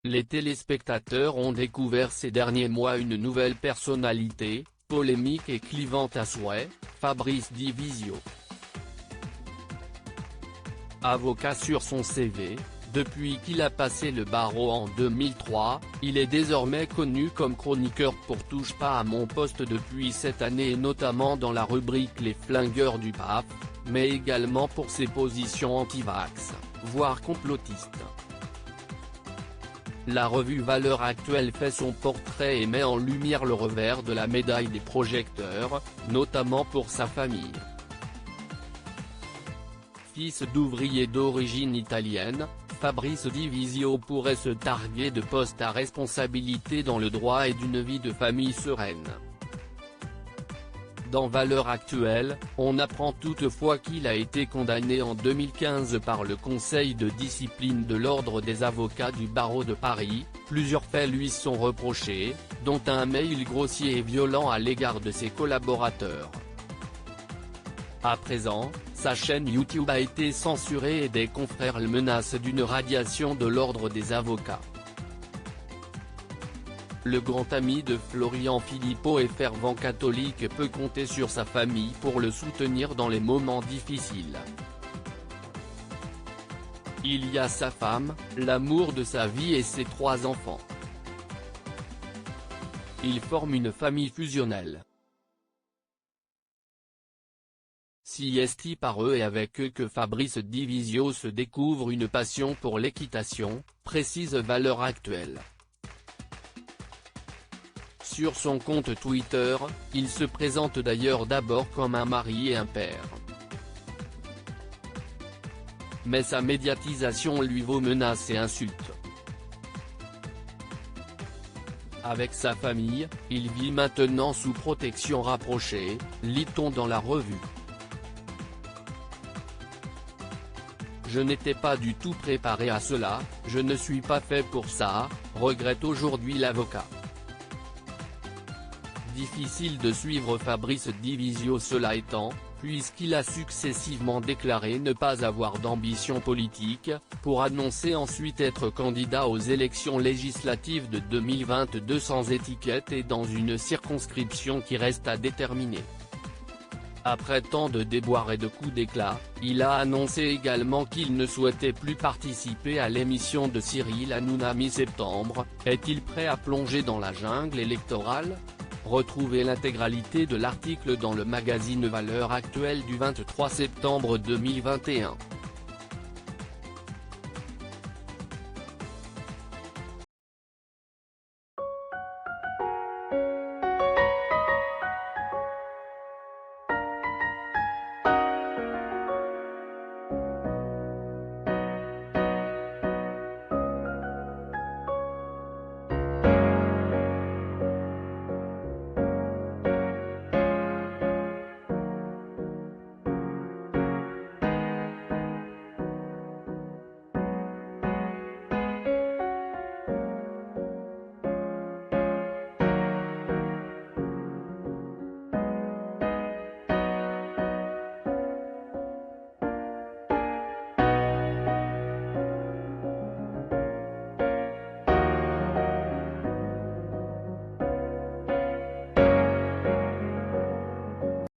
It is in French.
Les téléspectateurs ont découvert ces derniers mois une nouvelle personnalité, polémique et clivante à souhait, Fabrice Divisio. Avocat sur son CV, depuis qu'il a passé le barreau en 2003, il est désormais connu comme chroniqueur pour Touche pas à mon poste depuis cette année et notamment dans la rubrique Les flingueurs du PAF, mais également pour ses positions anti-vax, voire complotistes. La revue Valeurs Actuelles fait son portrait et met en lumière le revers de la médaille des projecteurs, notamment pour sa famille. Fils d'ouvrier d'origine italienne, Fabrice Divisio pourrait se targuer de postes à responsabilité dans le droit et d'une vie de famille sereine. Dans Valeurs Actuelles, on apprend toutefois qu'il a été condamné en 2015 par le Conseil de discipline de l'Ordre des avocats du barreau de Paris. Plusieurs faits lui sont reprochés, dont un mail grossier et violent à l'égard de ses collaborateurs. À présent, sa chaîne YouTube a été censurée et des confrères le menacent d'une radiation de l'Ordre des avocats. Le grand ami de Florian Philippot et fervent catholique peut compter sur sa famille pour le soutenir dans les moments difficiles. Il y a sa femme, l'amour de sa vie et ses 3 enfants. Ils forment une famille fusionnelle. Si est par eux et avec eux que Fabrice Divisio se découvre une passion pour l'équitation, précise Valeurs Actuelles. Sur son compte Twitter, il se présente d'ailleurs d'abord comme un mari et un père. Mais sa médiatisation lui vaut menaces et insultes. Avec sa famille, il vit maintenant sous protection rapprochée, lit-on dans la revue. Je n'étais pas du tout préparé à cela, je ne suis pas fait pour ça, regrette aujourd'hui l'avocat. Difficile de suivre Fabrice Divisio cela étant, puisqu'il a successivement déclaré ne pas avoir d'ambition politique, pour annoncer ensuite être candidat aux élections législatives de 2022 sans étiquette et dans une circonscription qui reste à déterminer. Après tant de déboires et de coups d'éclat, il a annoncé également qu'il ne souhaitait plus participer à l'émission de Cyril Hanouna mi-septembre. Est-il prêt à plonger dans la jungle électorale ? Retrouvez l'intégralité de l'article dans le magazine Valeurs Actuelles du 23 septembre 2021.